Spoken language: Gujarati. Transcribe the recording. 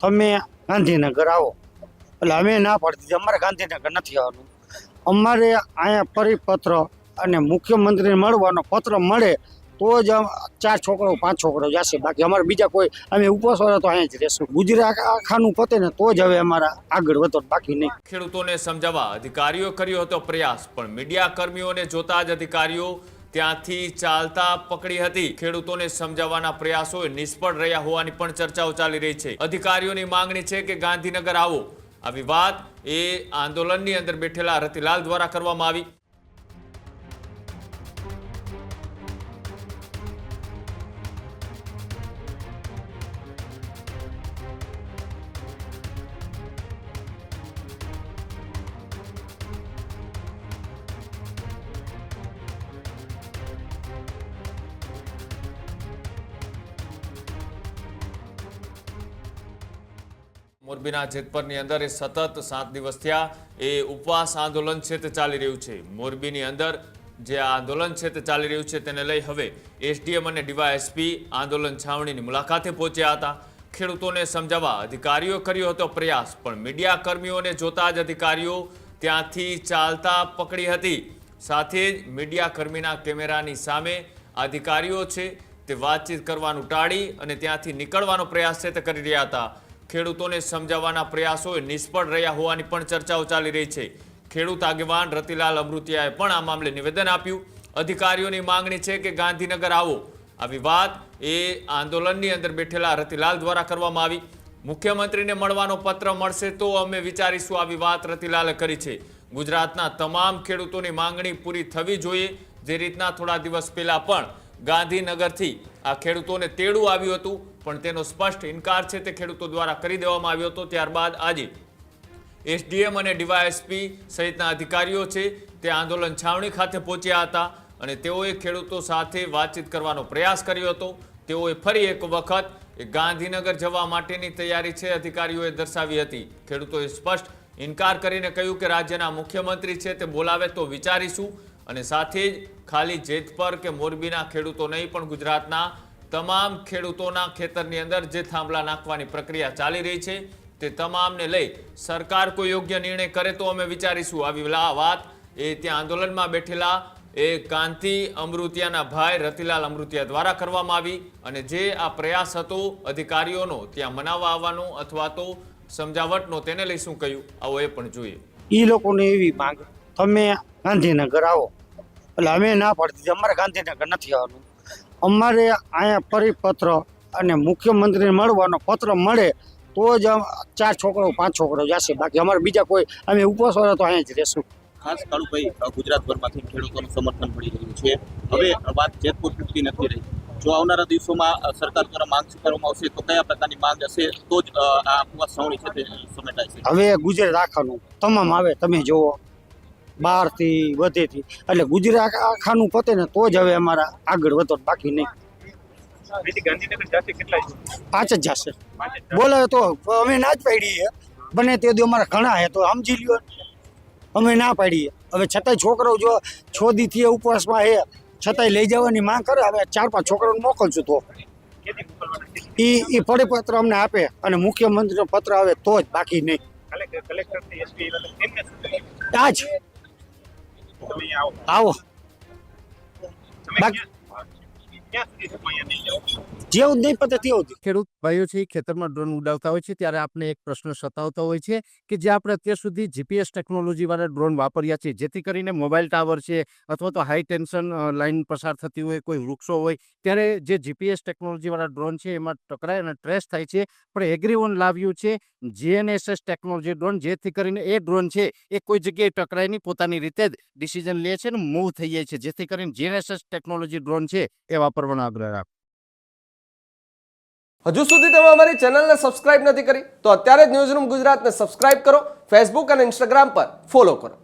તમે ગાંધીનગર આવો એટલે અમે ના પાડી દીધી, અમારે ગાંધીનગર નથી આવવાનું. અમારે અહીંયા પરિપત્ર અને મુખ્યમંત્રીને મળવાનો પત્ર મળે તો જ 4 છોકરો 5 છોકરો જશે, બાકી અમારે બીજા કોઈ અમે ઉપવાસવાળા તો અહીંયા જ રહેશું. ગુજરાત આખાનું પતે ને તો જ હવે અમારા આગળ વધો, બાકી નહીં. ખેડૂતોને સમજાવવા અધિકારીઓ કર્યો હતો પ્રયાસ, પણ મીડિયા કર્મીઓને જોતા જ અધિકારીઓ ત્યાંથી ચાલતા પકડી હતી. ખેડૂતોને સમજાવવાના પ્રયાસો નિષ્ફળ રહ્યા હોવાની પણ ચર્ચાઓ ચાલી રહી છે. અધિકારીઓની માંગણી છે કે ગાંધીનગર આવો. આવી વાત એ આંદોલનની અંદર બેઠેલા રતિલાલ દ્વારા કરવામાં આવી. મોરબીના જેતપરની અંદર એ સતત 7 દિવસ થયા એ ઉપવાસ આંદોલન છે તે ચાલી રહ્યું છે. મોરબીની અંદર જે આંદોલન છે તે ચાલી રહ્યું છે તેને લઈ હવે એસડીએમ અને ડીવાયએસપી આંદોલન છાવણીની મુલાકાતે પહોંચ્યા હતા. ખેડૂતોને સમજાવવા અધિકારીઓ કર્યો હતો પ્રયાસ, પણ મીડિયા કર્મીઓને જોતા જ અધિકારીઓ ત્યાંથી ચાલતા પકડી હતી. સાથે જ મીડિયા કર્મીના કેમેરાની સામે અધિકારીઓ છે તે વાતચીત કરવાનું ટાળી અને ત્યાંથી નીકળવાનો પ્રયાસ છે તે કરી રહ્યા હતા. ખેડૂતોને સમજાવવાના પ્રયાસો નિષ્ફળ રહ્યા હોવાની પણ ચર્ચાઓ ચાલી રહી છે. ખેડૂત આગેવાન રતિલાલ અમૃતિયાએ પણ આ મામલે નિવેદન આપ્યું. અધિકારીઓની માંગણી છે કે ગાંધીનગર આવો. આવી વાત એ આંદોલનની અંદર બેઠેલા રતિલાલ દ્વારા કરવામાં આવી. મુખ્યમંત્રીને મળવાનો પત્ર મળશે તો અમે વિચારીશું, આવી વાત રતિલાલે કરી છે. ગુજરાતના તમામ ખેડૂતોની માંગણી પૂરી થવી જોઈએ. જે રીતના થોડા દિવસ પહેલા પણ ગાંધીનગરથી આ ખેડૂતોને તેડું આવ્યું હતું, પણ તેનો સ્પષ્ટ ઇનકાર છે તે ખેડૂતો દ્વારા કરી દેવામાં આવ્યો હતો. ત્યારબાદ આજે એસડીએમ અને ડીવાયએસપી સહિતના અધિકારીઓ છે તે આંદોલન છાવણી ખાતે પહોંચ્યા હતા અને તેઓએ ખેડૂતો સાથે વાતચીત કરવાનો પ્રયાસ કર્યો હતો. તેઓએ ફરી એક વખત ગાંધીનગર જવા માટેની તૈયારી છે અધિકારીઓએ દર્શાવી હતી. ખેડૂતોએ સ્પષ્ટ ઇનકાર કરીને કહ્યું કે રાજ્યના મુખ્યમંત્રી છે તે બોલાવે તો વિચારીશું. અને સાથે જ ખાલી જેતપર કે મોરબીના ખેડૂતો નહીં, પણ ગુજરાતના તમામ ખેડૂતોના ખેતરની અંદર જે થાંભલા નાખવાની પ્રક્રિયા ચાલી રહી છે તે તમામને લઈ સરકાર કોઈ યોગ્ય નિર્ણય કરે તો અમે વિચારીશું. આવી વાત એ ત્યાં આંદોલનમાં બેઠેલા એ કાંતિ અમૃતિયાના ભાઈ રતિલાલ અમૃતિયા દ્વારા કરવામાં આવી. અને જે આ પ્રયાસ હતો અધિકારીઓનો ત્યાં મનાવવા આવવાનો અથવા તો સમજાવટનો, તેને લઈ શું કહ્યું આવો એ પણ જોઈએ. એ લોકોને એવી માંગ, તમે ગાંધીનગર આવો એટલે અમે ના પાડી દીધી, અમારે ગાંધીનગર નથી આવવાનું. અમારે અહીંયા પરિપત્ર અને મુખ્યમંત્રીને મળવાનો પત્ર મળે તો જ 4 છોકરો 5 છોકરો જશે, બાકી અમારે બીજા કોઈ અમે ઉપવાસવાળા તો અહીંયા જ રહેશું. ખાસ કાળુભાઈ, ગુજરાતભરમાંથી ખેડૂતોનું સમર્થન મળી રહ્યું છે. હવે વાત જેતપુર પૂરતી નથી રહી. જો આવનારા દિવસોમાં સરકાર દ્વારા માંગ સ્વીકારવામાં આવશે તો કયા પ્રકારની માંગ હશે તો જ આ ઉપવાસ છાવણી છે તે સમેટાય છે? હવે ગુજરાત આખાનું તમામ આવે, તમે જુઓ 12થી વધેથી, એટલે ગુજરાત આખાનું પતે ને તો જ હવે અમારા આગળ વધો, બાકી નહીં. 5 જ જશે. બોલે તો અમે ના જ પાડીએ, બને તે દી અમારા ઘણા હે તો સમજી લ્યો, અમે ના પાડીએ. હવે છતાંય છોકરો જો 6 દીથી ઉપવાસમાં હે છતાંય લઈ જવાની માંગ કરે. હવે 4-5 છોકરાઓને મોકલશું તો એ પરિપત્ર અમને આપે અને મુખ્યમંત્રીનો પત્ર આવે તો જ, બાકી નહીં. આજ આવો જેવું નહીં પતે તેવું. ખેડૂત ભાઈઓ છે ખેતરમાં ડ્રોન ઉડાવતા હોય છે ત્યારે આપણે એક પ્રશ્ન સતાવતો હોય છે કે જે આપણે અત્યાર સુધી જીપીએસ ટેકનોલોજી વાળા ડ્રોન વાપર્યા છે, જેથી કરીને મોબાઈલ ટાવર છે અથવા તો હાઈ ટેન્શન લાઈન પસાર થતી હોય, કોઈ વૃક્ષો હોય, ત્યારે જે જીપીએસ ટેકનોલોજી વાળા ડ્રોન છે એમાં ટકરાય અને ટ્રેસ થાય છે. પણ એગ્રીવન લાવ્યું છે જીએનએસએસ ટેકનોલોજી ડ્રોન, જેથી કરીને એ ડ્રોન છે એ કોઈ જગ્યાએ ટકરાય નહીં, પોતાની રીતે જ ડિસિઝન લે છે અને મૂવ થઈ જાય છે, જેથી કરીને જીએનએસએસ ટેકનોલોજી ડ્રોન છે એ વાપરવાનો આગ્રહ રાખો. હજુ સુધી તમે અમારી ચેનલને સબસ્ક્રાઇબ નથી કરી તો અત્યારે જ ન્યૂઝરૂમ ગુજરાતને સબસ્ક્રાઇબ કરો, ફેસબુક અને ઇન્સ્ટાગ્રામ પર ફોલો કરો.